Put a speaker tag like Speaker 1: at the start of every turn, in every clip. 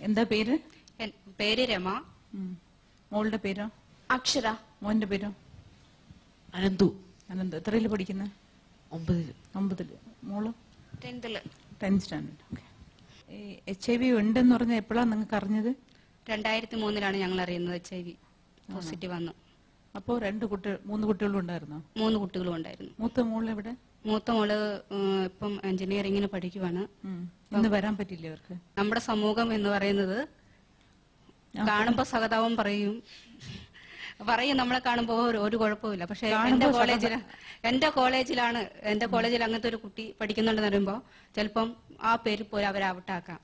Speaker 1: എന്താ പേര്?
Speaker 2: പേര് രമ.
Speaker 1: മോളുടെ പേരോ?
Speaker 3: അക്ഷര.
Speaker 1: മോന്റെ പേരോ?
Speaker 4: അനന്തു.
Speaker 1: അനന്ത്. എത്രയില് പഠിക്കുന്നത്?
Speaker 4: 9ല്.
Speaker 1: മോള്
Speaker 3: 10th
Speaker 1: സ്റ്റാൻഡേർഡ്. ഓക്കെ. HIV ഉണ്ടെന്ന് പറഞ്ഞാൽ എപ്പോഴാണ് നിങ്ങൾക്ക് അറിഞ്ഞത്?
Speaker 2: 2003 ഞങ്ങൾ അറിയുന്നത് HIV പോസിറ്റീവ് വന്നു.
Speaker 1: അപ്പോ 3 കുട്ടികളും ഉണ്ടായിരുന്നോ?
Speaker 2: 3 കുട്ടികളും ഉണ്ടായിരുന്നു.
Speaker 1: മൂത്ത മോള് എവിടെ?
Speaker 2: മൂത്ത മോള് ഇപ്പം എഞ്ചിനീയറിംഗിന് പഠിക്കുവാണ്.
Speaker 1: ഇന്ന് വരാൻ പറ്റില്ല അവർക്ക്.
Speaker 2: നമ്മുടെ സമൂഹം എന്ന് പറയുന്നത് കാണുമ്പോ സഹതാപം പറയും നമ്മളെ കാണുമ്പോ ഒരു കുഴപ്പമില്ല. പക്ഷെ എന്റെ കോളേജിൽ അങ്ങനത്തെ ഒരു കുട്ടി പഠിക്കുന്നുണ്ടെന്ന് പറയുമ്പോ ചിലപ്പം ആ പേര് പോലെ അവരെ ഔട്ടാക്കാം.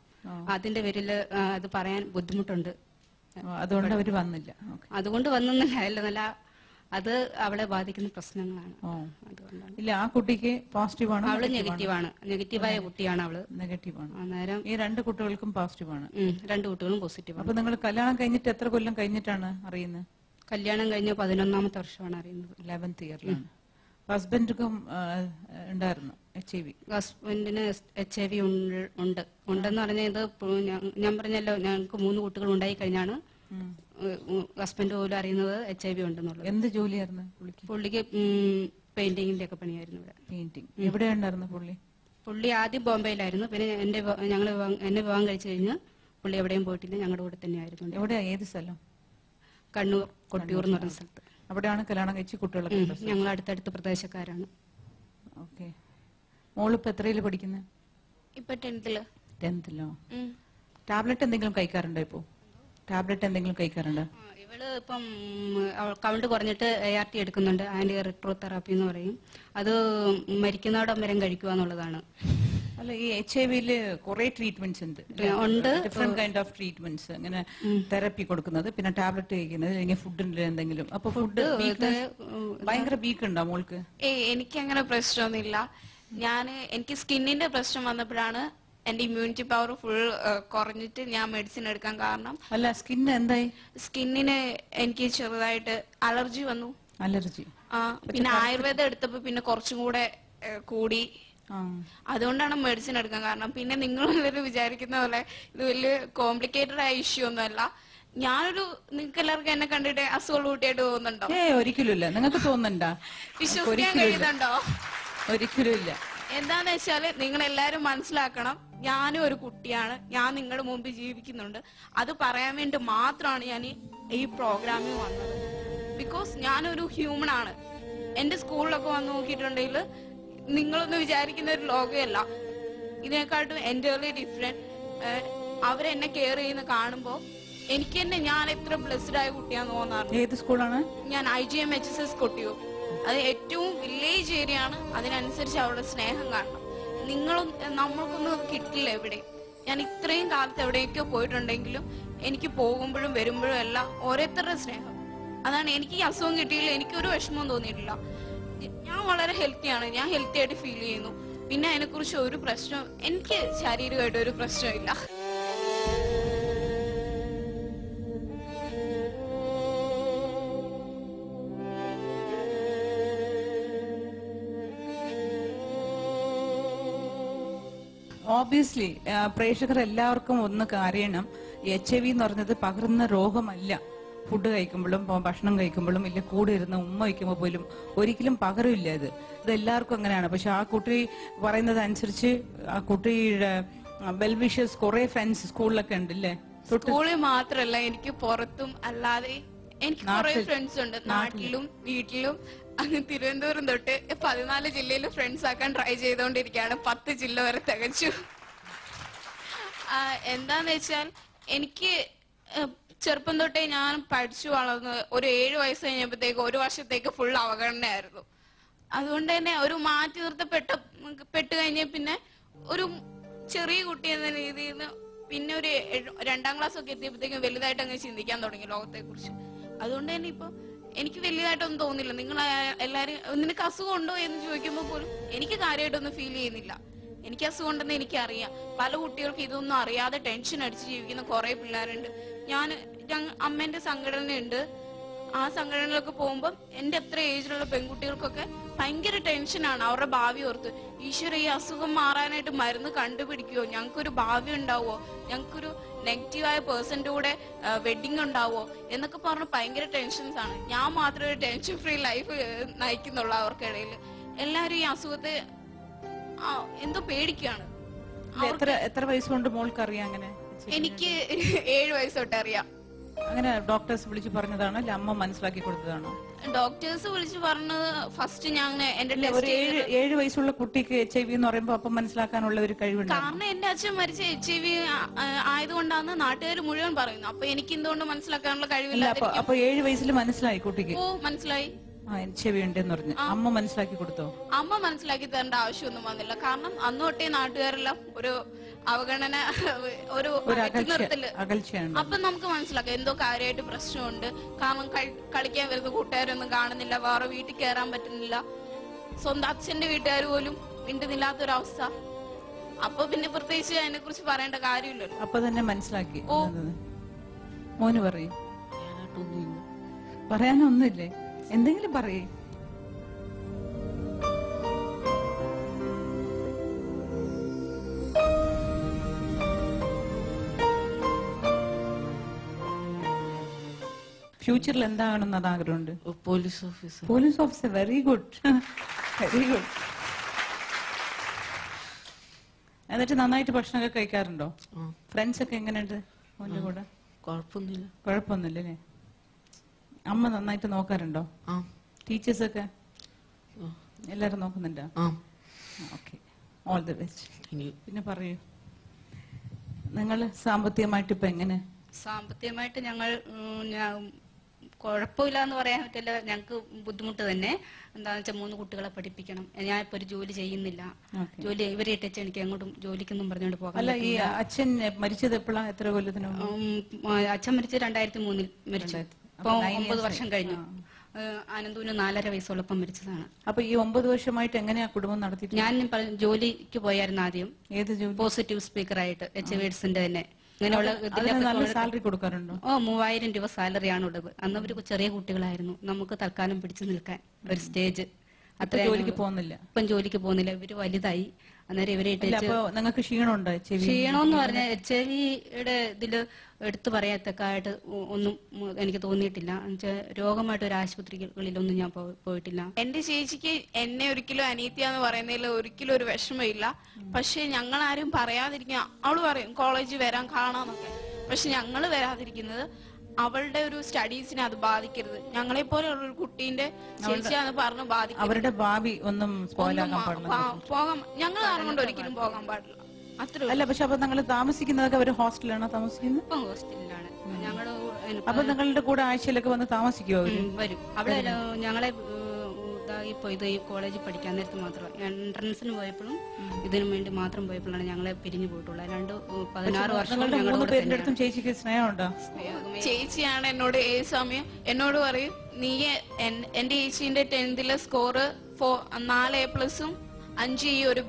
Speaker 2: അതിന്റെ പേരിൽ അത് പറയാൻ ബുദ്ധിമുട്ടുണ്ട്.
Speaker 1: അതുകൊണ്ട് അവര് വന്നില്ല.
Speaker 2: അതുകൊണ്ട് വന്നില്ല, നല്ല അത് അവളെ ബാധിക്കുന്ന പ്രശ്നങ്ങളാണ്. അതുകൊണ്ടാണ്.
Speaker 1: ഇല്ല, ആ കുട്ടിക്ക് പോസിറ്റീവ് ആണ്.
Speaker 2: അവള് നെഗറ്റീവാണ്. നെഗറ്റീവായ കുട്ടിയാണ് അവള്.
Speaker 1: നെഗറ്റീവാണ്.
Speaker 2: അന്നേരം
Speaker 1: ഈ 2 കുട്ടികൾക്കും പോസിറ്റീവ് ആണ്.
Speaker 2: 2 കുട്ടികളും പോസിറ്റീവ്.
Speaker 1: അപ്പൊ നിങ്ങൾ കല്യാണം കഴിഞ്ഞിട്ട് എത്ര കൊല്ലം കഴിഞ്ഞിട്ടാണ് അറിയുന്നത്?
Speaker 2: കല്യാണം കഴിഞ്ഞ 11ാമത്തെ വർഷമാണ് അറിയുന്നത്.
Speaker 1: 11th ഇയറിലാണ്. ഹസ്ബൻഡിനും ഉണ്ടായിരുന്നു HIV?
Speaker 2: ഹസ്ബൻഡിന് HIV ഉണ്ടെന്ന് പറഞ്ഞത് ഞാൻ പറഞ്ഞല്ലോ, ഞങ്ങൾക്ക് 3 കുട്ടികൾ ഉണ്ടായി കഴിഞ്ഞാണ് ഹസ്ബൻഡ് പോലും അറിയുന്നത് HIV ഉണ്ടെന്നുള്ളത്.
Speaker 1: എന്ത് ജോലിയായിരുന്നു
Speaker 2: പുള്ളിക്ക്? പെയിന്റിങ്ങിന്റെ ഒക്കെ പണിയായിരുന്നു ഇവിടെ.
Speaker 1: പെയിന്റിങ്. എവിടെയുണ്ടായിരുന്നു
Speaker 2: പുള്ളി ആദ്യം ബോംബെയിലായിരുന്നു. പിന്നെ എന്നെ വിവാഹം കഴിച്ചു കഴിഞ്ഞ് പുള്ളി എവിടെയും പോയിട്ടില്ല, ഞങ്ങളുടെ കൂടെ തന്നെയായിരുന്നു.
Speaker 1: എവിടെയാ? ഏത് സ്ഥലം?
Speaker 2: കണ്ണൂർ കൊട്ടിയൂർ എന്ന് പറഞ്ഞ സ്ഥലത്ത്.
Speaker 1: അവിടെയാണ് കല്യാണം കഴിച്ച് കുട്ടികളൊക്കെ?
Speaker 2: ഞങ്ങൾ അടുത്തടുത്ത പ്രദേശക്കാരാണ്.
Speaker 1: ഓക്കെ. മോളിപ്പോ എത്രയില് പഠിക്കുന്നത്?
Speaker 3: ഇപ്പൊ 10th.
Speaker 1: ടാബ്ലറ്റ് എന്തെങ്കിലും കഴിക്കാറുണ്ടോ? ഇപ്പോ ടാബ്ലറ്റ് എന്തെങ്കിലും കഴിക്കാറുണ്ടോ?
Speaker 2: ഇവള് ഇപ്പം കൗണ്ട് കുറഞ്ഞിട്ട് ART എടുക്കുന്നുണ്ട്. ആന്റി റിട്രോതെറാപ്പി എന്ന് പറയും. അത് മരിക്കുന്നവിടം വരെ കഴിക്കുക എന്നുള്ളതാണ്.
Speaker 1: അല്ല, ഈ HIV-ല് കുറെ ട്രീറ്റ്മെന്റ്സ് ഉണ്ട്. Different kind of treatments. അങ്ങനെ തെറാപ്പി കൊടുക്കുന്നത്, പിന്നെ ടാബ്ലറ്റ് കഴിക്കുന്നത്, അല്ലെങ്കിൽ ഫുഡിന്റെ എന്തെങ്കിലും. അപ്പൊ ഫുഡ് ഭയങ്കര വീക്ക് ഉണ്ടോ മോൾക്ക്?
Speaker 3: എനിക്ക് അങ്ങനെ പ്രശ്നമൊന്നുമില്ല. എനിക്ക് സ്കിന്നിന്റെ പ്രശ്നം വന്നപ്പോഴാണ് എന്റെ ഇമ്മ്യൂണിറ്റി പവർ ഫുൾ കുറഞ്ഞിട്ട് ഞാൻ മെഡിസിൻ എടുക്കാൻ കാരണം.
Speaker 1: അല്ല, സ്കിന്നിന് എന്തായി?
Speaker 3: സ്കിന്നിന് എനിക്ക് ചെറുതായിട്ട് അലർജി വന്നു.
Speaker 1: അലർജി?
Speaker 3: പിന്നെ ആയുർവേദം എടുത്തപ്പോ പിന്നെ കുറച്ചും കൂടെ കൂടി. അതുകൊണ്ടാണ് മെഡിസിൻ എടുക്കാൻ കാരണം. പിന്നെ നിങ്ങൾ എല്ലാവരും വിചാരിക്കുന്ന പോലെ ഇത് വലിയ കോംപ്ലിക്കേറ്റഡ് ആയ ഇഷ്യൂ ഒന്നുമല്ല. നിങ്ങൾക്ക് എല്ലാവർക്കും എന്നെ കണ്ടിട്ട് അസുഖം കൂട്ടിയായിട്ട് തോന്നുന്നുണ്ടോ?
Speaker 1: ഒരിക്കലും ഇല്ല. നിങ്ങൾക്ക് തോന്നുന്നുണ്ടോ?
Speaker 3: വിശ്വസിക്കാൻ കഴിയുന്നുണ്ടോ?
Speaker 1: ഒരിക്കലും ഇല്ല.
Speaker 3: എന്താന്ന് വെച്ചാല് നിങ്ങൾ എല്ലാരും മനസ്സിലാക്കണം, ഞാനും ഒരു കുട്ടിയാണ്. ഞാൻ നിങ്ങളുടെ മുമ്പിൽ ജീവിക്കുന്നുണ്ട്. അത് പറയാൻ വേണ്ടി മാത്രമാണ് ഞാൻ ഈ പ്രോഗ്രാമിൽ വന്നത്. ബിക്കോസ് ഞാനൊരു ഹ്യൂമൻ ആണ്. എന്റെ സ്കൂളിലൊക്കെ വന്ന് നോക്കിയിട്ടുണ്ടെങ്കിൽ നിങ്ങളൊന്നും വിചാരിക്കുന്ന ഒരു ലോകമല്ല. ഇതിനെക്കാട്ടും എൻ്റർലി ഡിഫറെന്റ്. അവരെന്നെ കെയർ ചെയ്യുന്ന കാണുമ്പോ എനിക്ക് തന്നെ ഞാൻ എത്ര ബ്ലെസ്ഡ് ആയ കുട്ടിയാന്ന് തോന്നാറുണ്ട്.
Speaker 1: ഏത് സ്കൂളാണ്?
Speaker 3: ഞാൻ IGMHSS കൊട്ടിയൂർ. അത് ഏറ്റവും വില്ലേജ് ഏരിയ ആണ്. അതിനനുസരിച്ച് അവരുടെ സ്നേഹം കാണണം. നമ്മൾക്കൊന്നും കിട്ടില്ല എവിടെ. ഞാൻ ഇത്രയും കാലത്ത് എവിടെയൊക്കെ പോയിട്ടുണ്ടെങ്കിലും എനിക്ക് പോകുമ്പോഴും വരുമ്പോഴും എല്ലാം ഓരോരുത്തരുടെ സ്നേഹം. അതാണ്. എനിക്ക് ഈ അസുഖം കിട്ടിയില്ല, എനിക്കൊരു വിഷമവും തോന്നിയിട്ടില്ല. ഞാൻ വളരെ ഹെൽത്തിയാണ്. ഞാൻ ഹെൽത്തി ആയിട്ട് ഫീൽ ചെയ്യുന്നു. പിന്നെ അതിനെക്കുറിച്ച് ഒരു പ്രശ്നം, എനിക്ക് ശാരീരികമായിട്ട് ഒരു പ്രശ്നമില്ല.
Speaker 1: ഓബിയസ്ലി പ്രേക്ഷകർ എല്ലാവർക്കും ഒന്ന് അറിയണം, HIV എന്ന് പറഞ്ഞത് പകരുന്ന രോഗമല്ല. ഫുഡ് കഴിക്കുമ്പോഴും ഭക്ഷണം കഴിക്കുമ്പോഴും ഇല്ല, കൂടെ ഇരുന്ന് ഉമ്മ വയ്ക്കുമ്പോൾ പോലും ഒരിക്കലും പകരമില്ല. ഇത് എല്ലാവർക്കും അങ്ങനെയാണ്. പക്ഷെ ആ കുട്ടി പറയുന്നത് അനുസരിച്ച് ആ കുട്ടിയുടെ വെൽവിഷേഴ്സ് കുറെ ഫ്രണ്ട്സ് സ്കൂളിലൊക്കെ ഉണ്ടല്ലേ?
Speaker 3: സ്കൂളിൽ മാത്രല്ല, എനിക്ക് പുറത്തും അല്ലാതെ എനിക്ക് കുറെ ഫ്രണ്ട്സ് ഉണ്ട്. നാട്ടിലും വീട്ടിലും. അങ്ങ് തിരുവനന്തപുരം തൊട്ട് 14 ജില്ലയിൽ ഫ്രണ്ട്സ് ആക്കാൻ ട്രൈ ചെയ്തോണ്ടിരിക്കുകയാണ്. 10 ജില്ല വരെ തികച്ചു. എന്താന്ന് വെച്ചാൽ എനിക്ക് ചെറുപ്പം തൊട്ടേ ഞാൻ പഠിച്ചു വളർന്ന് ഒരു 7 വയസ്സ് കഴിഞ്ഞപ്പോഴത്തേക്ക് 1 വർഷത്തേക്ക് ഫുൾ അവഗണനയായിരുന്നു. അതുകൊണ്ട് തന്നെ ഒരു മാറ്റി നിർത്തപ്പെട്ട് കഴിഞ്ഞ പിന്നെ ഒരു ചെറിയ കുട്ടി എന്ന രീതിയിൽ പിന്നെ ഒരു 2ാം ക്ലാസ് ഒക്കെ എത്തിയപ്പോഴത്തേക്കും വലുതായിട്ട് അങ്ങ് ചിന്തിക്കാൻ തുടങ്ങി ലോകത്തെ കുറിച്ച്. അതുകൊണ്ട് തന്നെ ഇപ്പൊ എനിക്ക് വലിയതായിട്ടൊന്നും തോന്നില്ല. നിങ്ങൾ എല്ലാരും നിനക്ക് അസുഖം ഉണ്ടോ എന്ന് ചോദിക്കുമ്പോൾ പോലും എനിക്ക് കാര്യമായിട്ടൊന്നും ഫീൽ ചെയ്യുന്നില്ല. എനിക്ക് അസുഖം ഉണ്ടെന്ന് എനിക്കറിയാം. പല കുട്ടികൾക്ക് ഇതൊന്നും അറിയാതെ ടെൻഷൻ അടിച്ച് ജീവിക്കുന്ന കുറെ പിള്ളേരുണ്ട്. അമ്മേന്റെ സംഘടനയുണ്ട്. ആ സംഘടനയിലൊക്കെ പോകുമ്പോൾ എന്റെ എത്ര ഏജിലുള്ള പെൺകുട്ടികൾക്കൊക്കെ ഭയങ്കര ടെൻഷനാണ് അവരുടെ ഭാവി ഓർത്ത്. ഈശ്വര, ഈ അസുഖം മാറാനായിട്ട് മരുന്ന് കണ്ടുപിടിക്കുവോ? ഞങ്ങൾക്കൊരു ഭാവി ഉണ്ടാവുമോ? ഞങ്ങൾക്കൊരു നെഗറ്റീവായ പേഴ്സന്റെ കൂടെ വെഡിങ് ഉണ്ടാവോ എന്നൊക്കെ പറഞ്ഞ് ഭയങ്കര ടെൻഷൻസ് ആണ്. ഞാൻ മാത്രമേ ഒരു ടെൻഷൻ ഫ്രീ ലൈഫ് നയിക്കുന്നുള്ളൂ. അവർക്കിടയിൽ എല്ലാരും ഈ അസുഖത്തെ എന്തോ പേടിക്കുകയാണ്.
Speaker 1: എത്ര വയസ്സുകൊണ്ട് മോൾക്ക് അറിയാം അങ്ങനെ?
Speaker 3: എനിക്ക് 7 വയസ്സ് തൊട്ട് അറിയാം.
Speaker 1: അങ്ങനെ ഡോക്ടേഴ്സ് വിളിച്ചു പറഞ്ഞതാണോ അല്ല അമ്മ മനസ്സിലാക്കി കൊടുത്തതാണോ?
Speaker 3: ഡോക്ടേഴ്സ് വിളിച്ചു പറഞ്ഞത് ഫസ്റ്റ് ഞാൻ എന്റെ
Speaker 1: ഒരു 7 വയസ്സുള്ള കുട്ടിക്ക് HIV എന്ന് പറയുമ്പോ അപ്പം മനസ്സിലാക്കാനുള്ള ഒരു കഴിവുണ്ട്.
Speaker 3: കാരണം എന്റെ അച്ഛൻ മരിച്ച HIV ആയതുകൊണ്ടാണ് നാട്ടുകാർ മുഴുവൻ പറയുന്നത്. അപ്പൊ എനിക്ക് എന്തുകൊണ്ട് മനസ്സിലാക്കാനുള്ള കഴിവില്ല?
Speaker 1: അപ്പൊ 7 വയസ്സിൽ മനസ്സിലായി കുട്ടിക്ക്?
Speaker 3: ഓ മനസ്സിലായി.
Speaker 1: HIV ഉണ്ടെന്ന് പറഞ്ഞു. അമ്മ മനസ്സിലാക്കി കൊടുത്തോ?
Speaker 3: അമ്മ മനസ്സിലാക്കി തരേണ്ട ആവശ്യമൊന്നും വന്നില്ല. കാരണം അന്ന് തൊട്ടേ നാട്ടുകാരെല്ലാം ഒരു അവഗണന, ഒരു നിർത്തല്. അപ്പൊ നമുക്ക് മനസ്സിലാക്കാം എന്തോ കാര്യമായിട്ട് പ്രശ്നമുണ്ട്. കാരണം കളിക്കാൻ വരുന്ന കൂട്ടുകാരൊന്നും കാണുന്നില്ല, വേറെ വീട്ടിൽ കയറാൻ പറ്റുന്നില്ല, സ്വന്തം അച്ഛന്റെ വീട്ടുകാർ പോലും മിണ്ടുന്നില്ലാത്തൊരവസ്ഥ. അപ്പൊ പിന്നെ പ്രത്യേകിച്ച് അതിനെ കുറിച്ച് പറയേണ്ട കാര്യമില്ലല്ലോ.
Speaker 1: അപ്പൊ തന്നെ മനസ്സിലാക്കി. മോന് പറയും. പറയാനൊന്നുമില്ലേ? എന്തെങ്കിലും പറയേ. ഫ്യൂച്ചറിൽ എന്താകണമെന്ന് അത് ആഗ്രഹമുണ്ട്?
Speaker 4: Police officer.
Speaker 1: Police officer. Very good, very good. എന്നിട്ട് നന്നായിട്ട് ഭക്ഷണമൊക്കെ കഴിക്കാറുണ്ടോ? ഫ്രണ്ട്സ് ഒക്കെ എങ്ങനെയുണ്ട് മോന്റെ കൂടെ?
Speaker 4: കുഴപ്പമൊന്നുമില്ല.
Speaker 1: കുഴപ്പമൊന്നുമില്ലേ? അമ്മ നന്നായിട്ട് നോക്കാറുണ്ടോ? ടീച്ചേഴ്സ് ഒക്കെ എല്ലാരും നോക്കുന്നുണ്ടോ? Okay, all the best. പിന്നെ പറയൂ, നിങ്ങൾ സാമ്പത്തികമായിട്ട് ഇപ്പൊ എങ്ങനെ?
Speaker 2: സാമ്പത്തികമായിട്ട് ഞങ്ങൾ കുഴപ്പമില്ല എന്ന് പറയാൻ പറ്റില്ല. ഞങ്ങൾക്ക് ബുദ്ധിമുട്ട് തന്നെ. എന്താണെന്ന് വെച്ചാൽ 3 കുട്ടികളെ പഠിപ്പിക്കണം. ഞാൻ ഇപ്പൊ ഒരു ജോലി ചെയ്യുന്നില്ല. ജോലി ഇവരെ ഇട്ടച്ച് എനിക്ക് അങ്ങോട്ടും ജോലിക്കൊന്നും പറഞ്ഞുകൊണ്ട് പോകാം.
Speaker 1: അല്ല, ഈ അച്ഛൻ മരിച്ചത് എപ്പോഴാ? എത്ര കൊല്ലത്തിന്?
Speaker 2: അച്ഛൻ മരിച്ചത് 2003 മരിച്ചു. ഇപ്പൊ 9 വർഷം കഴിഞ്ഞു. അനന്തൂന് 4.5 വയസ്സുള്ളപ്പം മരിച്ചതാണ്.
Speaker 1: അപ്പൊ ഈ 9 വർഷമായിട്ട് എങ്ങനെയാ കുടുംബം നടത്തി?
Speaker 2: ഞാൻ ജോലിക്ക് പോയായിരുന്നു ആദ്യം.
Speaker 1: ഏത് ജോലി?
Speaker 2: പോസിറ്റീവ് സ്പീക്കറായിട്ട് HIV/AIDS തന്നെ. ഇങ്ങനെയുള്ള
Speaker 1: സാലറി കൊടുക്കാറുണ്ടോ?
Speaker 2: 3000 രൂപ സാലറിയാണ് ഉള്ളത്. അന്ന് അവര് ചെറിയ കുട്ടികളായിരുന്നു. നമുക്ക് തൽക്കാലം പിടിച്ചു നിൽക്കാൻ ഒരു സ്റ്റേജ്. അത്ര
Speaker 1: ജോലിക്ക് പോകുന്നില്ല.
Speaker 2: ഇപ്പം ജോലിക്ക് പോകുന്നില്ല. ഇവര് വലുതായി. അന്നേരം ഇവരെ
Speaker 1: നിങ്ങൾക്ക് ക്ഷീണമുണ്ടോ?
Speaker 2: ക്ഷീണമെന്ന് പറഞ്ഞാൽ HIV-യുടെ ഇതില് എടുത്തു പറയത്തക്കായിട്ട് ഒന്നും എനിക്ക് തോന്നിയിട്ടില്ല. രോഗമായിട്ട് ഒരു ആശുപത്രികളിലൊന്നും ഞാൻ പോയിട്ടില്ല.
Speaker 3: എന്റെ ചേച്ചിക്ക് എന്നെ ഒരിക്കലും അനീത്യാന്ന് പറയുന്നതിൽ ഒരിക്കലും ഒരു വിഷമമില്ല. പക്ഷെ ഞങ്ങൾ ആരും പറയാതിരിക്കുക. അവള് പറയും കോളേജിൽ വരാൻ കാണാന്നൊക്കെ. പക്ഷെ ഞങ്ങള് വരാതിരിക്കുന്നത് അവളുടെ ഒരു സ്റ്റഡീസിനെ അത് ബാധിക്കരുത്. ഞങ്ങളെ പോലെ ഒരു കുട്ടീന്റെ ചേച്ചിയാന്ന് പറഞ്ഞ് ബാധിക്കും.
Speaker 1: അവരുടെ ഭാവി ഒന്നും
Speaker 3: പോകാൻ ഞങ്ങൾ കാരണം കൊണ്ട് ഒരിക്കലും പോകാൻ പാടില്ല. അത്ര
Speaker 1: അല്ല. പക്ഷെ അപ്പൊ നിങ്ങൾ താമസിക്കുന്നതൊക്കെ ഒരു ഹോസ്റ്റലിലാണോ താമസിക്കുന്നത്?
Speaker 2: ഇപ്പം ഹോസ്റ്റലിലാണ്. ഞങ്ങളുടെ
Speaker 1: അപ്പൊ നിങ്ങളുടെ കൂടെ ആഴ്ചയിലൊക്കെ വന്ന് താമസിക്കുമോ?
Speaker 2: വരും. അവിടെ ഞങ്ങളെ ഇപ്പൊ ഇത് ഈ കോളേജിൽ പഠിക്കാൻ നേരത്ത് മാത്രം എൻട്രൻസിന് പോയപ്പോഴും ഇതിനു വേണ്ടി മാത്രം പോയപ്പോഴാണ് ഞങ്ങളെ പിരിഞ്ഞു പോയിട്ടുള്ളത്. 16 വർഷം
Speaker 1: ചേച്ചിക്ക് സ്നേഹമുണ്ടോ?
Speaker 3: ചേച്ചിയാണ് എന്നോട് ഏത് സമയം എന്നോട് പറയും, നീ എന്റെ ചേച്ചീന്റെ 10th സ്കോർ 4A+ഉം 5 ഒരു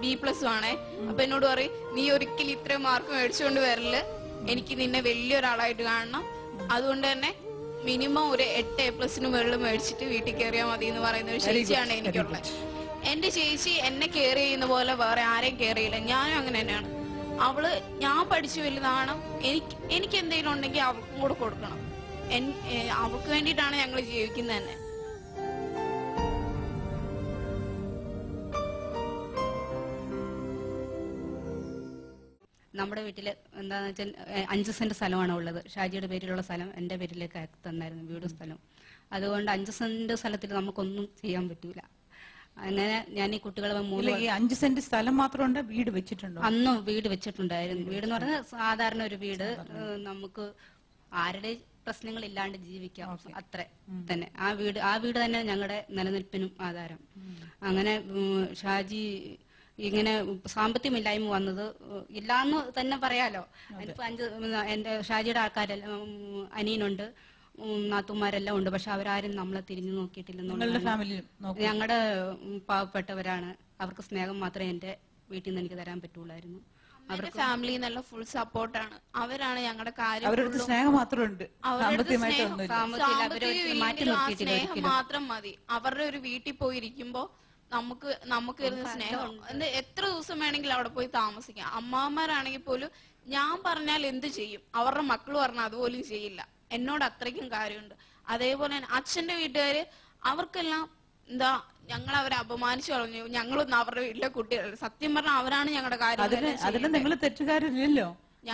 Speaker 3: B+ ആണേ. അപ്പൊ എന്നോട് പറയും, നീ ഒരിക്കലും ഇത്രയും മാർക്ക് മേടിച്ചുകൊണ്ട് വരല്, എനിക്ക് നിന്നെ വലിയൊരാളായിട്ട് കാണണം. അതുകൊണ്ട് തന്നെ മിനിമം ഒരു 8A+ മുകളിൽ മേടിച്ചിട്ട് വീട്ടിൽ കയറിയാൽ മതി എന്ന് പറയുന്ന ഒരു ചേച്ചിയാണ് എനിക്കുള്ളത്. എന്റെ ചേച്ചി എന്നെ കെയർ ചെയ്യുന്ന പോലെ വേറെ ആരെയും കെയർ ചെയ്യില്ല. ഞാനും അങ്ങനെ തന്നെയാണ്. അവള് ഞാൻ പഠിച്ചു വലുതാണ്, എനിക്ക് എന്തെങ്കിലും ഉണ്ടെങ്കിൽ അവൾക്കും കൂടെ കൊടുക്കണം. അവൾക്ക് വേണ്ടിയിട്ടാണ് ഞങ്ങൾ ജീവിക്കുന്നത് തന്നെ.
Speaker 2: നമ്മുടെ വീട്ടില് എന്താന്ന് വെച്ചാൽ 5 സെന്റ് സ്ഥലമാണ് ഉള്ളത്. ഷാജിയുടെ പേരിലുള്ള സ്ഥലം എന്റെ പേരിലേക്ക് തന്നായിരുന്നു, വീടും സ്ഥലവും. അതുകൊണ്ട് 5 സെന്റ് സ്ഥലത്തിൽ നമുക്കൊന്നും ചെയ്യാൻ പറ്റൂല. അങ്ങനെ ഞാൻ ഈ കുട്ടികളെ
Speaker 1: 5 സെന്റ് സ്ഥലം മാത്രമുണ്ട്. വീട് വെച്ചിട്ടുണ്ടോ?
Speaker 2: അന്നും വീട് വെച്ചിട്ടുണ്ടായിരുന്നു. വീട് എന്ന് പറഞ്ഞാൽ സാധാരണ ഒരു വീട്. നമുക്ക് ആരുടെ പ്രശ്നങ്ങളില്ലാണ്ട് ജീവിക്കാം, അത്ര തന്നെ. ആ വീട് തന്നെ ഞങ്ങളുടെ നിലനിൽപ്പിനും ആധാരം. അങ്ങനെ ഷാജി ഇങ്ങനെ സാമ്പത്തികമില്ലായ്മ വന്നത് ഇല്ലാന്ന് തന്നെ പറയാലോ. ഇപ്പൊ എന്റെ ഷാജിയുടെ ആൾക്കാരെല്ലാം അനിയനുണ്ട്, നാത്തുമാരെല്ലാം ഉണ്ട്. പക്ഷെ അവരാരും നമ്മളെ തിരിഞ്ഞു നോക്കിയിട്ടില്ലെന്നുള്ളത്. ഞങ്ങളുടെ പാവപ്പെട്ടവരാണ്. അവർക്ക് സ്നേഹം മാത്രമേ എന്റെ വീട്ടിൽ നിന്ന് എനിക്ക് തരാൻ പറ്റുള്ളായിരുന്നു.
Speaker 3: അവരുടെ ഫാമിലി നല്ല ഫുൾ സപ്പോർട്ടാണ്. അവരാണ് ഞങ്ങളുടെ കാര്യം.
Speaker 1: അവരുടെ സ്നേഹം മാത്രമുണ്ട്,
Speaker 3: സ്നേഹം മാത്രം മതി. അവരുടെ ഒരു വീട്ടിൽ പോയിരിക്കുമ്പോ നമുക്ക് വരുന്ന സ്നേഹം എത്ര ദിവസം വേണമെങ്കിലും അവിടെ പോയി താമസിക്കാം. അമ്മാവന്മാരാണെങ്കിൽ പോലും ഞാൻ പറഞ്ഞാൽ എന്ത് ചെയ്യും, അവരുടെ മക്കൾ പറഞ്ഞാൽ അതുപോലും ചെയ്യില്ല. എന്നോട് അത്രയ്ക്കും കാര്യമുണ്ട്. അതേപോലെ തന്നെ അച്ഛന്റെ വീട്ടുകാര് അവർക്കെല്ലാം എന്താ ഞങ്ങൾ അവരെ അപമാനിച്ചു കളഞ്ഞു, ഞങ്ങളൊന്നും അവരുടെ വീട്ടിലെ കുട്ടികളല്ല. സത്യം പറഞ്ഞാൽ അവരാണ് ഞങ്ങളുടെ
Speaker 1: അതിന് നിങ്ങൾ തെറ്റുകാരില്ലല്ലോ.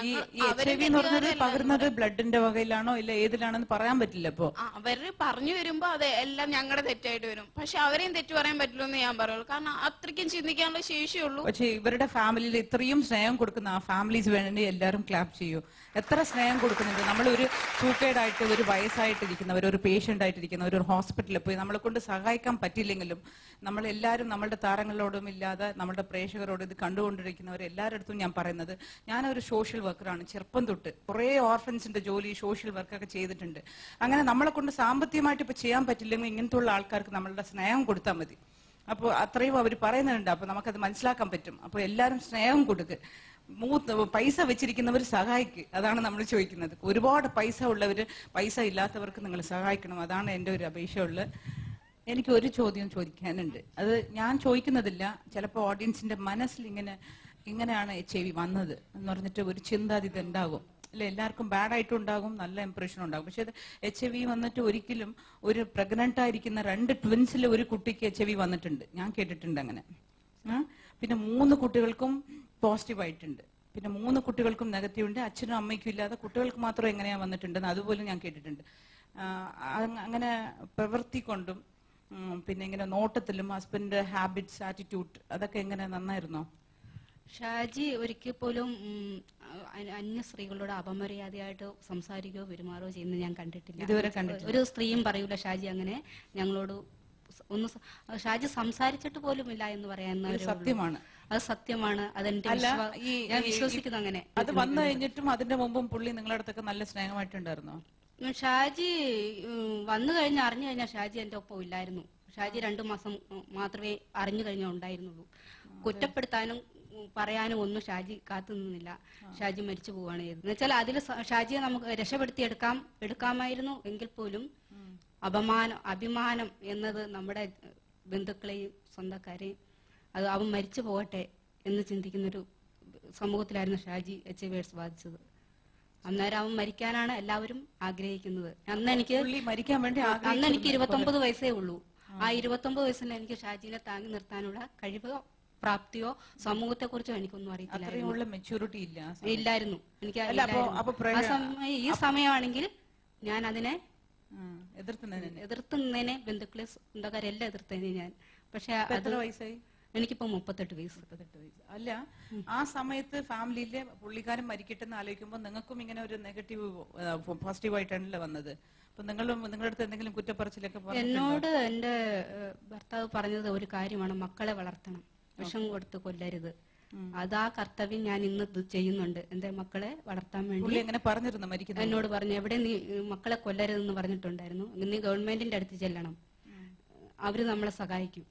Speaker 1: ഈ HIV എന്ന് പറഞ്ഞത് പകരുന്നത് ബ്ലഡിന്റെ വകയിലാണോ ഇല്ല ഏതിലാണെന്ന് പറയാൻ പറ്റില്ല. ഇപ്പൊ
Speaker 3: അവര് പറഞ്ഞു വരുമ്പോ അത് എല്ലാം ഞങ്ങളുടെ തെറ്റായിട്ട് വരും. പക്ഷെ അവരെയും തെറ്റു പറയാൻ പറ്റില്ല എന്ന് ഞാൻ പറയുള്ളൂ. കാരണം അത്രയ്ക്കും ചിന്തിക്കാനുള്ള ശേഷിയുള്ളൂ.
Speaker 1: പക്ഷെ ഇവരുടെ ഫാമിലിയിൽ ഇത്രയും സ്നേഹം കൊടുക്കുന്ന ആ ഫാമിലീസ് വേണ്ടി എല്ലാവരും ക്ലാപ്പ് ചെയ്യൂ. എത്ര സ്നേഹം കൊടുക്കുന്നുണ്ട്. നമ്മളൊരു സൂക്കേഡായിട്ട് ഒരു വയസ്സായിട്ടിരിക്കുന്നവർ, ഒരു പേഷ്യന്റ് ആയിട്ടിരിക്കുന്നവർ ഒരു ഹോസ്പിറ്റലിൽ പോയി നമ്മളെ കൊണ്ട് സഹായിക്കാൻ പറ്റില്ലെങ്കിലും നമ്മളെല്ലാവരും നമ്മളുടെ താരങ്ങളോടും ഇല്ലാതെ നമ്മുടെ പ്രേക്ഷകരോട് ഇത് കണ്ടുകൊണ്ടിരിക്കുന്നവർ എല്ലാവരുടെ അടുത്തും ഞാൻ പറയുന്നത്, ഞാനൊരു സോഷ്യൽ വർക്കറാണ്. ചെറുപ്പം തൊട്ട് കുറെ ഓർഫൻസിന്റെ ജോലി സോഷ്യൽ വർക്കൊക്കെ ചെയ്തിട്ടുണ്ട്. അങ്ങനെ നമ്മളെ കൊണ്ട് സാമ്പത്തികമായിട്ട് ഇപ്പൊ ചെയ്യാൻ പറ്റില്ലെങ്കിൽ ഇങ്ങനത്തെ ഉള്ള ആൾക്കാർക്ക് നമ്മളുടെ സ്നേഹം കൊടുത്താൽ മതി. അപ്പോൾ അത്രയും അവർ പറയുന്നുണ്ട്. അപ്പൊ നമുക്കത് മനസ്സിലാക്കാൻ പറ്റും. അപ്പൊ എല്ലാവരും സ്നേഹം കൊടുക്ക്. പൈസ വെച്ചിരിക്കുന്നവർ സഹായിക്ക്. അതാണ് നമ്മൾ ചോദിക്കുന്നത്. ഒരുപാട് പൈസ ഉള്ളവര് പൈസ ഇല്ലാത്തവർക്ക് നിങ്ങൾ സഹായിക്കണം. അതാണ് എൻ്റെ ഒരു അപേക്ഷയുള്ളത്. എനിക്ക് ഒരു ചോദ്യം ചോദിക്കാനുണ്ട്. അത് ഞാൻ ചോദിക്കുന്നതില്ല, ചിലപ്പോൾ ഓഡിയൻസിന്റെ മനസ്സിൽ ഇങ്ങനെയാണ് HIV വന്നത് എന്ന് പറഞ്ഞിട്ട് ഒരു ചിന്താതിഥ ഉണ്ടാകും അല്ലെ. എല്ലാവർക്കും ബാഡ് ആയിട്ടും ഉണ്ടാകും, നല്ല ഇംപ്രഷൻ ഉണ്ടാകും. പക്ഷെ HIV വന്നിട്ട് ഒരിക്കലും ഒരു പ്രഗ്നന്റ് ആയിരിക്കുന്ന 2 ട്വിൻസിൽ ഒരു കുട്ടിക്ക് HIV വന്നിട്ടുണ്ട്, ഞാൻ കേട്ടിട്ടുണ്ട് അങ്ങനെ. പിന്നെ 3 കുട്ടികൾക്കും പോസിറ്റീവ് ആയിട്ടുണ്ട്. പിന്നെ 3 കുട്ടികൾക്കും നെഗറ്റീവ് ഉണ്ട്. അച്ഛനും അമ്മയ്ക്കും ഇല്ലാതെ കുട്ടികൾക്ക് മാത്രം എങ്ങനെയാ വന്നിട്ടുണ്ടെന്ന് അതുപോലും ഞാൻ കേട്ടിട്ടുണ്ട്. അങ്ങനെ പ്രവൃത്തി കൊണ്ടും പിന്നെ ഇങ്ങനെ നോട്ടത്തിലും ഹസ്ബൻഡ് ഹാബിറ്റ്സ് ആറ്റിറ്റ്യൂഡ് അതൊക്കെ എങ്ങനെ നന്നായിരുന്നോ?
Speaker 2: ഷാജി ഒരിക്കൽ പോലും അന്യ സ്ത്രീകളോട് അപമര്യാദയായിട്ട് സംസാരിക്കുകയോ പെരുമാറുകയോ ചെയ്യുന്നത് ഞാൻ കണ്ടിട്ടില്ല,
Speaker 1: ഇതുവരെ കണ്ടിട്ടില്ല.
Speaker 2: ഒരു സ്ത്രീയും പറയൂല ഷാജി അങ്ങനെ ഞങ്ങളോട് ഒന്ന്. ഷാജി സംസാരിച്ചിട്ട് പോലും ഇല്ല എന്ന് പറയാൻ
Speaker 1: സത്യമാണ്.
Speaker 2: അത് സത്യമാണ്. അതെന്റെ ഞാൻ വിശ്വസിക്കുന്നു. അങ്ങനെ
Speaker 1: അത് വന്നു കഴിഞ്ഞിട്ടും അതിന്റെ മുമ്പും പുള്ളി നിങ്ങളുടെ അടുത്തൊക്കെ നല്ല സ്നേഹമായിട്ടുണ്ടായിരുന്നോ?
Speaker 2: ഷാജി വന്നു കഴിഞ്ഞ് അറിഞ്ഞു കഴിഞ്ഞാൽ ഷാജി എന്റെ ഒപ്പം ഇല്ലായിരുന്നു. ഷാജി 2 മാസം മാത്രമേ അറിഞ്ഞു കഴിഞ്ഞാൽ ഉണ്ടായിരുന്നുള്ളൂ. കുറ്റപ്പെടുത്താനും പറയാനും ഒന്നും ഷാജി കാത്തു നിന്നില്ല. ഷാജി മരിച്ചു പോവുകയാണ് ചെയ്തത്. എന്നുവെച്ചാൽ അതിൽ ഷാജിയെ നമുക്ക് രക്ഷപ്പെടുത്തി എടുക്കാമായിരുന്നു എങ്കിൽ പോലും അഭിമാനം എന്നത് നമ്മുടെ ബന്ധുക്കളെയും സ്വന്തക്കാരെയും അത് അവൻ മരിച്ചു പോകട്ടെ എന്ന് ചിന്തിക്കുന്നൊരു സമൂഹത്തിലായിരുന്നു ഷാജി HIV ബാധിച്ചത്. അന്നേരം അവൻ മരിക്കാനാണ് എല്ലാവരും ആഗ്രഹിക്കുന്നത്. അന്ന് എനിക്ക് 29 വയസ്സേ ഉള്ളൂ. ആ 29 വയസ്സിൽ എനിക്ക് ഷാജിനെ താങ്ങി നിർത്താനുള്ള കഴിവോ പ്രാപ്തിയോ സമൂഹത്തെ കുറിച്ചോ എനിക്കൊന്നും അറിയത്തില്ലായിരുന്നു. ഇല്ലായിരുന്നു എനിക്ക്. ഈ സമയമാണെങ്കിൽ ഞാൻ അതിനെ എതിർത്തുന്നതിനെ ബന്ധുക്കളെ സ്വന്തക്കാരെല്ലാം എതിർത്തതിനെ ഞാൻ. പക്ഷെ എനിക്കിപ്പോ 38 വയസ്സ്.
Speaker 1: അല്ല, ആ സമയത്ത് ഫാമിലിയിലെ പുള്ളിക്കാരൻ മരിക്കട്ടെന്ന് ആലോചിക്കുമ്പോൾ നിങ്ങൾക്കും ഇങ്ങനെ ഒരു നെഗറ്റീവ് പോസിറ്റീവ് ആയിട്ടാണല്ലോ വന്നത്. അപ്പൊ നിങ്ങളുടെ അടുത്ത് എന്തെങ്കിലും കുറ്റപ്പറച്ചിലൊക്കെ
Speaker 2: എന്നോട് എന്റെ ഭർത്താവ് പറഞ്ഞത് ഒരു കാര്യമാണ്, മക്കളെ വളർത്തണം, വിഷം കൊടുത്ത് കൊല്ലരുത്. അതാ കർത്തവ്യം ഞാൻ ഇന്ന് ചെയ്യുന്നുണ്ട്. എന്റെ മക്കളെ വളർത്താൻ വേണ്ടി എന്നോട് പറഞ്ഞു, എവിടെ നീ മക്കളെ കൊല്ലരുതെന്ന് പറഞ്ഞിട്ടുണ്ടായിരുന്നു, നീ ഗവൺമെന്റിന്റെ അടുത്ത് ചെല്ലണം, അവര് നമ്മളെ സഹായിക്കും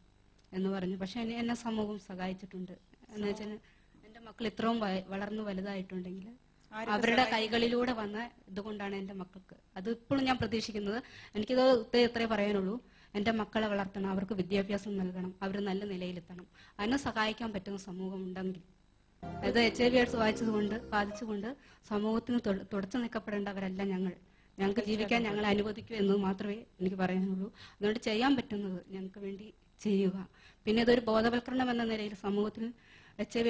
Speaker 2: എന്ന് പറഞ്ഞു. പക്ഷെ എന്നെ സമൂഹം സഹായിച്ചിട്ടുണ്ട്. എന്ന് വെച്ചാൽ എന്റെ മക്കൾ ഇത്രയും വളർന്നു വലുതായിട്ടുണ്ടെങ്കിൽ അവരുടെ കൈകളിലൂടെ വന്ന ഇതുകൊണ്ടാണ് എന്റെ മക്കൾക്ക്. അത് ഇപ്പോഴും ഞാൻ പ്രതീക്ഷിക്കുന്നത്. എനിക്കിത് ഇത്രേ പറയാനുള്ളൂ. എന്റെ മക്കളെ വളർത്തണം, അവർക്ക് വിദ്യാഭ്യാസം നൽകണം, അവർ നല്ല നിലയിലെത്തണം. അതിനെ സഹായിക്കാൻ പറ്റുന്ന സമൂഹം ഉണ്ടെങ്കിൽ. അത് HIV ബാധിച്ചുകൊണ്ട് സമൂഹത്തിന് തുടച്ചു നിൽക്കപ്പെടേണ്ടവരല്ല ഞങ്ങൾക്ക് ജീവിക്കാൻ ഞങ്ങളെ അനുവദിക്കൂ എന്ന് മാത്രമേ എനിക്ക് പറയാനുള്ളൂ. അതുകൊണ്ട് ചെയ്യാൻ പറ്റുന്നത് ഞങ്ങൾക്ക് വേണ്ടി ചെയ്യുക. പിന്നെ ഇതൊരു ബോധവൽക്കരണം എന്ന നിലയിൽ സമൂഹത്തിൽ HIV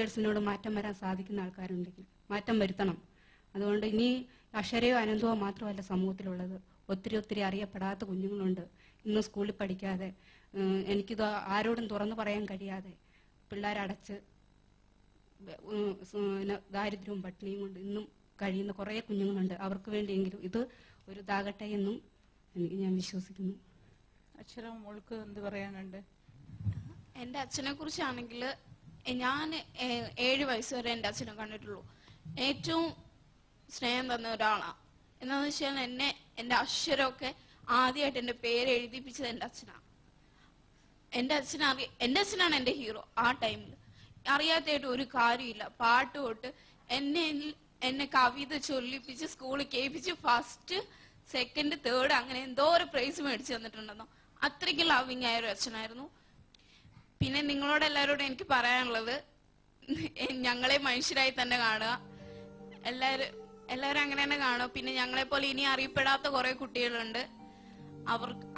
Speaker 2: മാറ്റം വരാൻ സാധിക്കുന്ന ആൾക്കാരുണ്ടെങ്കിൽ മാറ്റം വരുത്തണം. അതുകൊണ്ട് ഇനി അക്ഷരയോ അനന്തമോ മാത്രമല്ല സമൂഹത്തിലുള്ളത്, ഒത്തിരി അറിയപ്പെടാത്ത കുഞ്ഞുങ്ങളുണ്ട് ഇന്ന് സ്കൂളിൽ പഠിക്കാതെ, എനിക്കിത് ആരോടും തുറന്നു പറയാൻ കഴിയാതെ പിള്ളേരടച്ച് ദാരിദ്ര്യവും പട്ടിണിയും കൊണ്ട് ഇന്നും കഴിയുന്ന കുറെ കുഞ്ഞുങ്ങളുണ്ട്. അവർക്ക് വേണ്ടിയെങ്കിലും ഇത് ഒരു ഇതാകട്ടെ എന്നും ഞാൻ വിശ്വസിക്കുന്നു.
Speaker 1: അക്ഷരം മോൾക്ക് എന്ത് പറയാനുണ്ട്?
Speaker 3: എന്റെ അച്ഛനെ കുറിച്ചാണെങ്കിൽ ഞാൻ 7 വയസ്സ് വരെ എന്റെ അച്ഛനെ കണ്ടിട്ടുള്ളൂ. ഏറ്റവും സ്നേഹം തന്ന ഒരാളാണ്. എന്താന്ന് വെച്ചാൽ എന്റെ അക്ഷരമൊക്കെ ആദ്യമായിട്ട് എന്റെ പേര് എഴുതിപ്പിച്ചത് എന്റെ അച്ഛനാണ്. എന്റെ അച്ഛനാണ് എന്റെ ഹീറോ. ആ ടൈമിൽ അറിയാത്തായിട്ട് ഒരു കാര്യമില്ല. പാട്ട് തൊട്ട് എന്നെ കവിത ചൊല്ലിപ്പിച്ച് സ്കൂളിൽ കേൾപ്പിച്ച് ഫസ്റ്റ്, സെക്കൻഡ്, തേർഡ് അങ്ങനെ എന്തോ ഒരു പ്രൈസ് മേടിച്ചു തന്നിട്ടുണ്ടെന്നോ. അത്രയ്ക്ക് ലവിങ് ആയ ഒരു അച്ഛനായിരുന്നു. പിന്നെ നിങ്ങളോട് എല്ലാവരോടും എനിക്ക് പറയാനുള്ളത്, ഞങ്ങളെ മനുഷ്യരായി തന്നെ കാണുക. എല്ലാവരും അങ്ങനെ തന്നെ കാണും. പിന്നെ ഞങ്ങളെ പോലെ ഇനി അറിയപ്പെടാത്ത കുറെ കുട്ടികളുണ്ട്.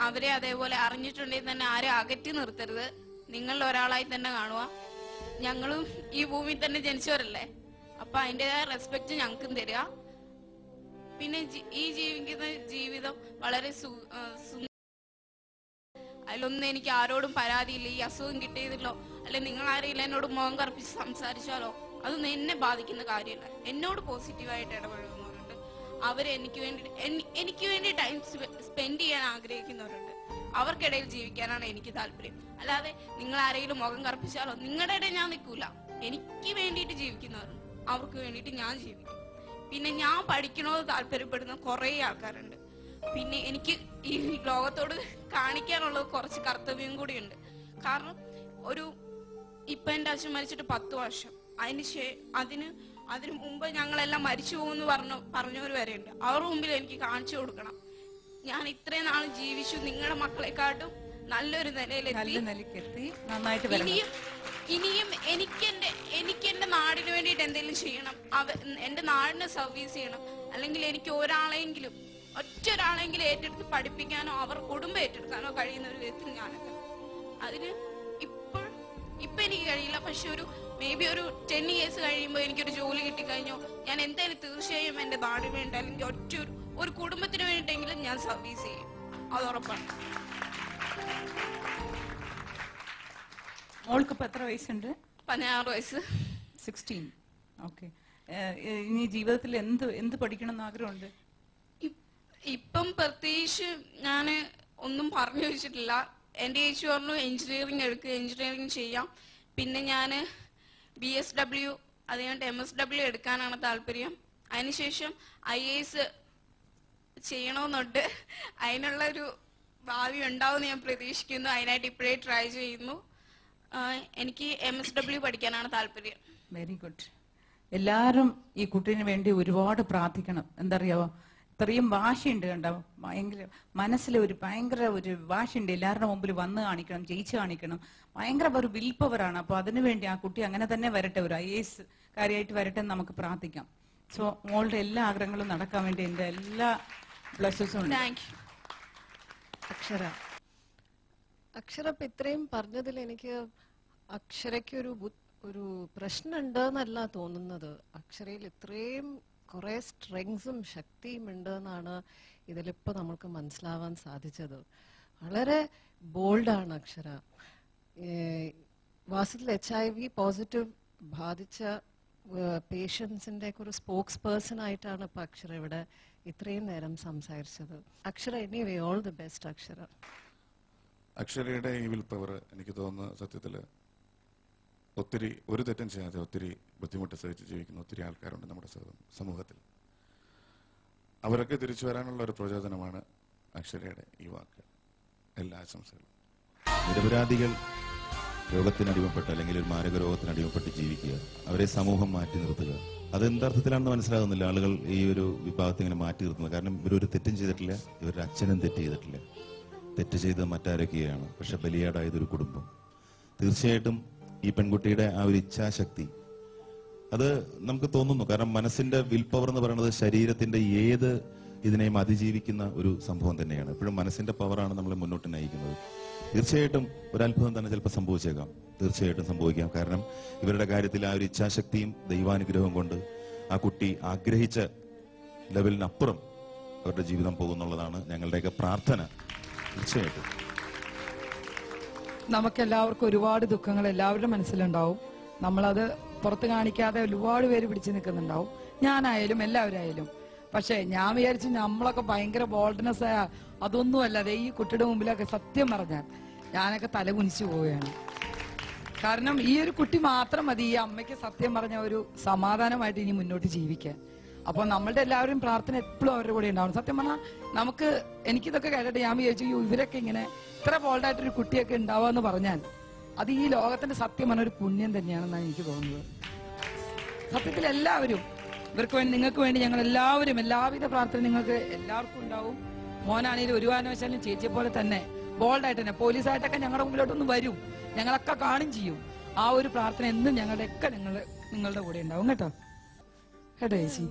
Speaker 3: അവരെ അതേപോലെ അറിഞ്ഞിട്ടുണ്ടെങ്കിൽ തന്നെ ആരും അകറ്റി നിർത്തരുത്. നിങ്ങളിൽ ഒരാളായി തന്നെ കാണുക. ഞങ്ങളും ഈ ഭൂമിയിൽ തന്നെ ജനിച്ചവരല്ലേ, അപ്പൊ അതിൻ്റെതായ റെസ്പെക്ട് ഞങ്ങൾക്കും തരിക. പിന്നെ ഈ ജീവിക്കുന്ന ജീവിതം വളരെ അതിലൊന്നും എനിക്ക് ആരോടും പരാതിയില്ല. ഈ അസുഖം കിട്ടിയതില്ലോ അല്ലെ നിങ്ങൾ ആരെങ്കിലും എന്നോട് മുഖം കറുപ്പിച്ച് സംസാരിച്ചാലോ അതൊന്നും എന്നെ ബാധിക്കുന്ന കാര്യമല്ല. എന്നോട് പോസിറ്റീവായിട്ട് ഇടപഴകുന്നവരുണ്ട്. അവര് എനിക്ക് വേണ്ടി ടൈം സ്പെൻഡ് ചെയ്യാൻ ആഗ്രഹിക്കുന്നവരുണ്ട്. അവർക്കിടയിൽ ജീവിക്കാനാണ് എനിക്ക് താല്പര്യം. അല്ലാതെ നിങ്ങൾ ആരെങ്കിലും മുഖം കറുപ്പിച്ചാലോ നിങ്ങളുടെ ഇടയിൽ ഞാൻ നിൽക്കൂല. എനിക്ക് വേണ്ടിയിട്ട് ജീവിക്കുന്നവരുണ്ട്, അവർക്ക് വേണ്ടിയിട്ട് ഞാൻ ജീവിക്കും. പിന്നെ ഞാൻ പഠിക്കണമെന്ന് താല്പര്യപ്പെടുന്ന കുറെ ആൾക്കാരുണ്ട്. പിന്നെ എനിക്ക് ഈ ലോകത്തോട് കാണിക്കാനുള്ളത് കുറച്ച് കർത്തവ്യം കൂടിയുണ്ട്. കാരണം ഇപ്പൊ എന്റെ അച്ഛൻ മരിച്ചിട്ട് 10 വർഷം. അതിന് മുമ്പ് ഞങ്ങളെല്ലാം മരിച്ചു പോകുമെന്ന് പറഞ്ഞവർ വരെയുണ്ട്. അവരുടെ മുമ്പിൽ എനിക്ക് കാണിച്ചു കൊടുക്കണം ഞാൻ ഇത്രയും നാൾ ജീവിച്ചു, നിങ്ങളുടെ മക്കളെക്കാട്ടും നല്ലൊരു നിലയിലെത്തി. ഇനിയും എനിക്ക് എന്റെ നാടിന് വേണ്ടിയിട്ട് എന്തെങ്കിലും ചെയ്യണം. എന്റെ നാടിനെ സർവീസ് ചെയ്യണം. അല്ലെങ്കിൽ എനിക്ക് ഒറ്റൊരാളെങ്കിലും ഏറ്റെടുത്ത് പഠിപ്പിക്കാനോ അവർ കുടുംബം ഏറ്റെടുക്കാനോ കഴിയുന്ന ഒരു വിധത്തിൽ ഞാനെത്താം. അതിന് ഇപ്പൊ എനിക്ക് കഴിയില്ല. പക്ഷെ മേ ബി ഒരു 10 years കഴിയുമ്പോൾ എനിക്കൊരു ജോലി കിട്ടിക്കഴിഞ്ഞോ ഞാൻ എന്തായാലും തീർച്ചയായും എന്റെ നാടിന് വേണ്ടി അല്ലെങ്കിൽ ഒരു കുടുംബത്തിന് വേണ്ടിയിട്ടെങ്കിലും ഞാൻ സർവീസ് ചെയ്യും. അത് ഉറപ്പാണ്.
Speaker 1: മോൾക്ക് ഇപ്പൊ എത്ര വയസ്സുണ്ട്?
Speaker 3: 16 വയസ്സ്.
Speaker 1: 16. ഓക്കെ. ഇനി ജീവിതത്തിൽ എന്ത് പഠിക്കണം എന്ന് ആഗ്രഹമുണ്ട്?
Speaker 3: ഇപ്പം പ്രത്യേകിച്ച് ഞാൻ ഒന്നും പറഞ്ഞു വെച്ചിട്ടില്ല. എന്റെ ചേച്ചി പറഞ്ഞു എഞ്ചിനീയറിംഗ് എടുക്കുക, എഞ്ചിനീയറിംഗ് ചെയ്യാം. പിന്നെ ഞാൻ BSW അത് കഴിഞ്ഞിട്ട് MSW എടുക്കാനാണ് താല്പര്യം. അതിനുശേഷം IAS ചെയ്യണമെന്നുണ്ട്. അതിനുള്ള ഒരു ഭാവി ഉണ്ടാവുമെന്ന് ഞാൻ പ്രതീക്ഷിക്കുന്നു. അതിനായിട്ട് ഇപ്പോഴേ ട്രൈ ചെയ്യുന്നു. എനിക്ക് MSW പഠിക്കാനാണ് താല്പര്യം.
Speaker 1: Very good. എല്ലാരും ഈ കുട്ടീന് വേണ്ടി ഒരുപാട് പ്രാർത്ഥിക്കണം. എന്തറിയാവോ, ഇത്രയും വാശിയുണ്ട് കണ്ടോ, ഭയങ്കര ഒരു വാശിയുണ്ട്. എല്ലാവരുടെ മുമ്പിൽ വന്ന് കാണിക്കണം, ജയിച്ചു കാണിക്കണം. ഭയങ്കര ഒരു വിൽ പവറാണ്. അപ്പൊ അതിനുവേണ്ടി ആ കുട്ടി അങ്ങനെ തന്നെ വരട്ടെ, ഒരു IAS കാര്യമായിട്ട് വരട്ടെ എന്ന് നമുക്ക് പ്രാർത്ഥിക്കാം. സോ മോളുടെ എല്ലാ ആഗ്രഹങ്ങളും നടക്കാൻ വേണ്ടി എന്റെ എല്ലാ ബ്ലെസ്സസും ഉണ്ട്.
Speaker 5: അക്ഷര ഇപ്പൊ ഇത്രയും പറഞ്ഞതിൽ എനിക്ക് അക്ഷരയ്ക്ക് ഒരു പ്രശ്നമുണ്ട് എന്നല്ല തോന്നുന്നത്. അക്ഷരയിൽ ഇത്രയും കുറെ സ്ട്രെങ്സും ശക്തിയും ഉണ്ട് എന്നാണ് ഇതിലിപ്പോ നമ്മൾക്ക് മനസ്സിലാവാൻ സാധിച്ചത്. വളരെ ബോൾഡാണ് അക്ഷര. വാസ്തവത്തിൽ HIV പോസിറ്റീവ് ബാധിച്ച പേഷ്യൻസിന്റെ ഒരു സ്പോക്സ് പേഴ്സൺ ആയിട്ടാണ് ഇപ്പൊ അക്ഷര ഇവിടെ ഇത്രയും നേരം സംസാരിച്ചത്. അക്ഷര എനിവേ ഓൾ ദി ബെസ്റ്റ് അക്ഷര.
Speaker 6: അക്ഷരയുടെ ഈ വിൽ പവർ എനിക്ക് തോന്നുന്നു സത്യത്തില് ഒത്തിരി ഒരു തെറ്റും ചെയ്യാതെ ഒത്തിരി ബുദ്ധിമുട്ട് സഹിച്ച് ജീവിക്കുന്ന ഒത്തിരി ആൾക്കാരുണ്ട് നമ്മുടെ സമൂഹത്തിൽ. അവരൊക്കെ തിരിച്ചു വരാനുള്ള ഒരു പ്രചോദനമാണ് അക്ഷരയുടെ ഈ വാക്ക്. എല്ലാ ആശംസകളും.
Speaker 7: നിരപരാധികൾ രോഗത്തിനടിമപ്പെട്ട് അല്ലെങ്കിൽ ഒരു മാരക രോഗത്തിനടിമപ്പെട്ട് ജീവിക്കുക, അവരെ സമൂഹം മാറ്റി നിർത്തുക, അതെന്തർത്ഥത്തിലാണെന്ന് മനസ്സിലാകുന്നില്ല ആളുകൾ ഈ ഒരു വിഭാഗത്തെ ഇങ്ങനെ മാറ്റി നിർത്തുന്നത്. കാരണം ഇവരൊരു തെറ്റും ചെയ്തിട്ടില്ല, ഇവരുടെ അച്ഛനും തെറ്റ് ചെയ്തിട്ടില്ല. തെറ്റ് ചെയ്ത് മറ്റാരൊക്കെയാണ്, പക്ഷെ ബലിയാടായതൊരു കുടുംബം. തീർച്ചയായിട്ടും ഈ പെൺകുട്ടിയുടെ ആ ഒരു ഇച്ഛാശക്തി അത് നമുക്ക് തോന്നുന്നു. കാരണം മനസ്സിന്റെ വിൽ പവർ എന്ന് പറയുന്നത് ശരീരത്തിന്റെ ഏത് ഇതിനെയും അതിജീവിക്കുന്ന ഒരു സംഭവം തന്നെയാണ്. എപ്പോഴും മനസ്സിന്റെ പവറാണ് നമ്മളെ മുന്നോട്ട് നയിക്കുന്നത്. തീർച്ചയായിട്ടും ഒരത്ഭുതം തന്നെ ചിലപ്പോൾ സംഭവിച്ചേക്കാം, തീർച്ചയായിട്ടും സംഭവിക്കാം. കാരണം ഇവരുടെ കാര്യത്തിൽ ആ ഒരു ഇച്ഛാശക്തിയും ദൈവാനുഗ്രഹവും കൊണ്ട് ആ കുട്ടി ആഗ്രഹിച്ച ലെവലിനപ്പുറം അവരുടെ ജീവിതം പോകുന്നുള്ളതാണ് ഞങ്ങളുടെയൊക്കെ പ്രാർത്ഥന. തീർച്ചയായിട്ടും
Speaker 8: നമുക്കെല്ലാവർക്കും ഒരുപാട് ദുഃഖങ്ങൾ എല്ലാവരുടെ മനസ്സിലുണ്ടാവും. നമ്മളത് പുറത്ത് കാണിക്കാതെ ഒരുപാട് പേര് പിടിച്ചു നിൽക്കുന്നുണ്ടാവും, ഞാനായാലും എല്ലാവരായാലും. പക്ഷെ ഞാൻ വിചാരിച്ചു നമ്മളൊക്കെ ഭയങ്കര ബോൾഡ്നെസ് ആയ അതൊന്നും അല്ലാതെ ഈ കുട്ടിയുടെ മുമ്പിലൊക്കെ സത്യം പറഞ്ഞാൽ ഞാനൊക്കെ തല കുനിച്ചു പോവുകയാണ്. കാരണം ഈ ഒരു കുട്ടി മാത്രം മതി ഈ അമ്മയ്ക്ക് സത്യം പറഞ്ഞ ഒരു സമാധാനമായിട്ട് ഇനി മുന്നോട്ട് ജീവിക്കാൻ. അപ്പൊ നമ്മളുടെ എല്ലാവരും പ്രാർത്ഥന എപ്പോഴും അവരുടെ കൂടെ ഉണ്ടാവണം. സത്യം പറഞ്ഞാൽ എനിക്കിതൊക്കെ കേട്ടിട്ട് ഞാൻ വിചാരിച്ചു ഇവരൊക്കെ ഇങ്ങനെ ഇത്ര ബോൾഡായിട്ടൊരു കുട്ടിയൊക്കെ ഉണ്ടാവുക പറഞ്ഞാൽ അത് ഈ ലോകത്തിന്റെ സത്യം പറഞ്ഞ ഒരു പുണ്യം തന്നെയാണെന്നാണ് എനിക്ക് തോന്നുന്നത്. സത്യത്തിൽ എല്ലാവരും ഇവർക്ക് വേണ്ടി, നിങ്ങൾക്ക് വേണ്ടി ഞങ്ങൾ എല്ലാവരും എല്ലാവിധ പ്രാർത്ഥന നിങ്ങൾക്ക് എല്ലാവർക്കും ഉണ്ടാവും. മോനാണെങ്കിലും ഒരു കാരണവശാലും ചേച്ചിയെ പോലെ തന്നെ ബോൾഡായിട്ട് തന്നെ പോലീസായിട്ടൊക്കെ ഞങ്ങളുടെ മുമ്പിലോട്ടൊന്ന് വരും, ഞങ്ങളൊക്കെ കാണും ചെയ്യും. ആ ഒരു പ്രാർത്ഥന എന്നും ഞങ്ങളുടെയൊക്കെ നിങ്ങളുടെ കൂടെ ഉണ്ടാവും കേട്ടോ. കേട്ടോ ചേച്ചി.